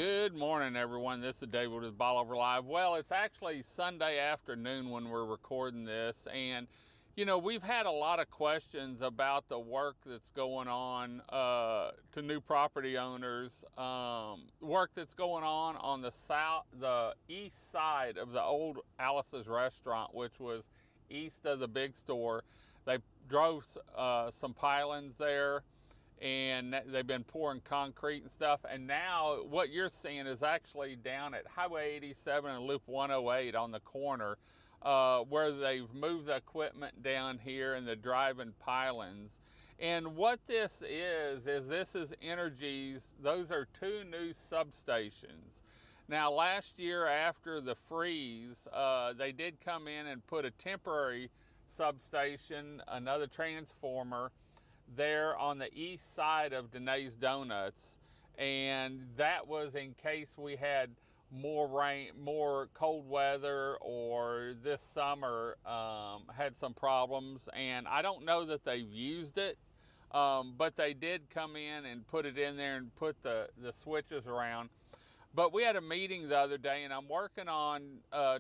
Good morning, everyone. This is David with Bolivar Live. Well, it's actually Sunday afternoon when we're recording this, and we've had a lot of questions about the work that's going on to new property owners. Work that's going on the east side of the old Alice's restaurant, which was east of the big store. They drove some pilings there, and they've been pouring concrete and stuff. And now what you're seeing is actually down at Highway 87 and Loop 108 on the corner, where they've moved the equipment down here and the driving pilings. And what this is this is Entergy's. Those are two new substations. Now, last year after the freeze, they did come in and put a temporary substation, another transformer, there on the east side of Danae's Donuts, and that was in case we had more rain, more cold weather, or this summer had some problems. And I don't know that they've used it, but they did come in and put it in there and put the switches around. But we had a meeting the other day, and I'm working on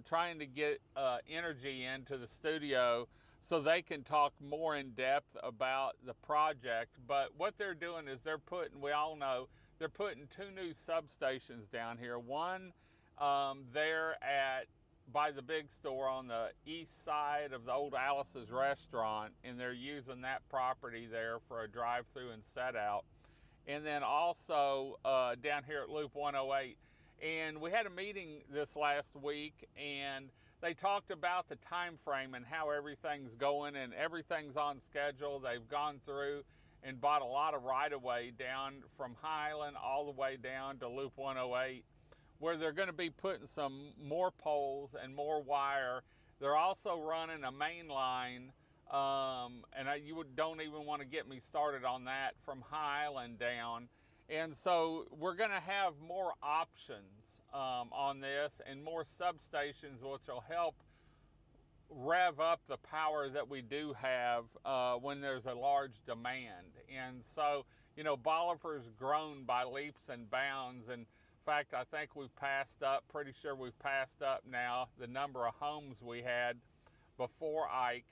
trying to get Entergy into the studio so they can talk more in depth about the project. But what they're doing is we all know, they're putting two new substations down here. One there by the big store on the east side of the old Alice's restaurant, and they're using that property there for a drive-through and set out. And then also down here at Loop 108. And we had a meeting this last week, and they talked about the time frame and how everything's going, and everything's on schedule. They've gone through and bought a lot of right-of-way down from Highland all the way down to Loop 108, where they're going to be putting some more poles and more wire. They're also running a main line, and you don't even want to get me started on that, from Highland down. And so we're going to have more options on this, and more substations, which will help rev up the power that we do have when there's a large demand. And so, Bolivar's grown by leaps and bounds. And in fact, I think pretty sure we've passed up now the number of homes we had before Ike.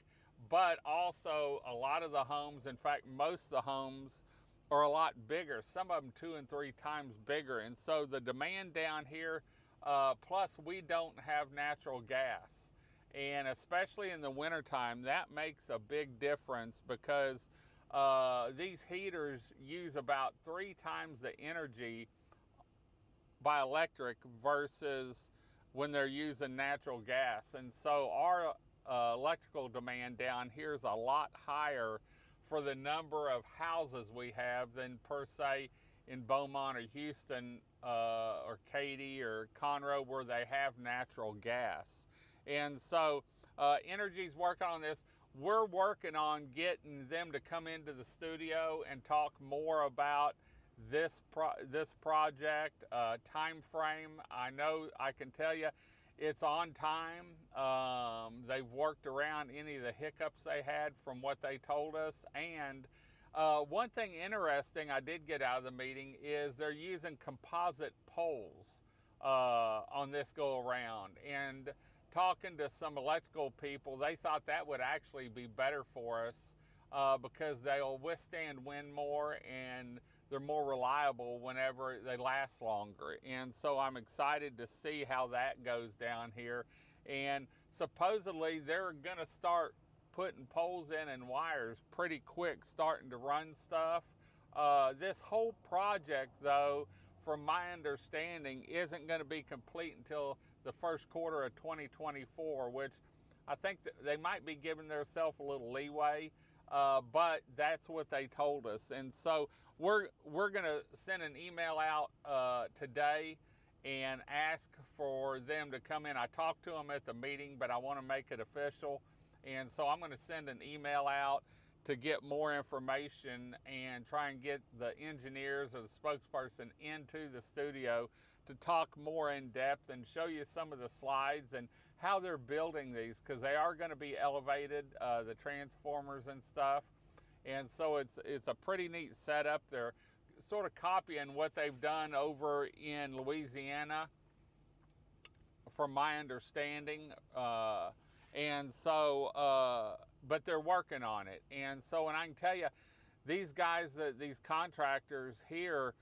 But also a lot of the homes, in fact, most of the homes are a lot bigger, some of them 2 and 3 times bigger. And so the demand down here, plus we don't have natural gas. And especially in the wintertime, that makes a big difference, because these heaters use about 3 times the energy by electric versus when they're using natural gas. And so our electrical demand down here is a lot higher for the number of houses we have than, per se, in Beaumont or Houston or Katy or Conroe, where they have natural gas. And so Entergy's working on this. We're working on getting them to come into the studio and talk more about this project, time frame. I can tell you it's on time. They've worked around any of the hiccups they had from what they told us. And one thing interesting I did get out of the meeting is they're using composite poles on this go around. And talking to some electrical people, they thought that would actually be better for us because they'll withstand wind more, and they're more reliable whenever they last longer. And so I'm excited to see how that goes down here. And supposedly they're going to start putting poles in and wires pretty quick, starting to run stuff. This whole project, though, from my understanding, isn't going to be complete until the first quarter of 2024, which I think that they might be giving themselves a little leeway. But that's what they told us. And so we're going to send an email out today and ask for them to come in. I talked to them at the meeting, but I want to make it official. And so I'm going to send an email out to get more information and try and get the engineers or the spokesperson into the studio to talk more in depth and show you some of the slides and how they're building these, because they are going to be elevated, the transformers and stuff. And so it's a pretty neat setup. They're sort of copying what they've done over in Louisiana, from my understanding. And so, but they're working on it. And so, and I can tell you, these guys, these contractors here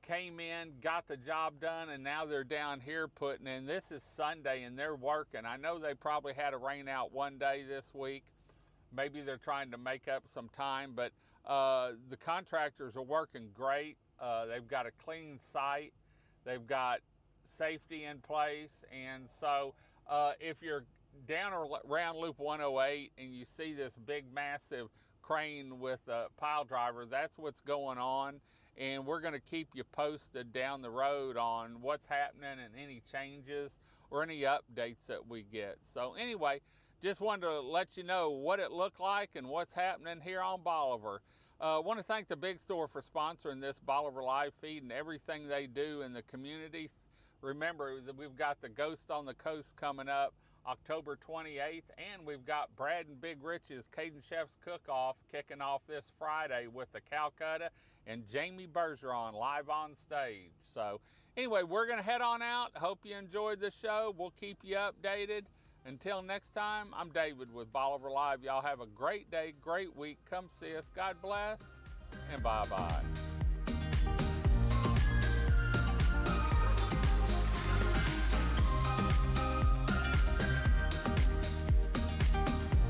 came in, got the job done, and now they're down here putting in. This is Sunday and they're working. I know they probably had a rain out one day this week. Maybe they're trying to make up some time, but the contractors are working great. They've got a clean site. They've got safety in place. And so if you're down around Loop 108 and you see this big, massive crane with a pile driver, that's what's going on. And we're going to keep you posted down the road on what's happening and any changes or any updates that we get. So anyway, just wanted to let you know what it looked like and what's happening here on Bolivar. I want to thank the Big Store for sponsoring this Bolivar Live feed and everything they do in the community. Remember that we've got the Ghost on the Coast coming up October 28th, and we've got Brad and Big Rich's Cajun Chef's Cook-Off kicking off this Friday with the Calcutta and Jamie Bergeron live on stage. So anyway, we're going to head on out. Hope you enjoyed the show. We'll keep you updated. Until next time, I'm David with Bolivar Live. Y'all have a great day, great week. Come see us. God bless, and bye-bye.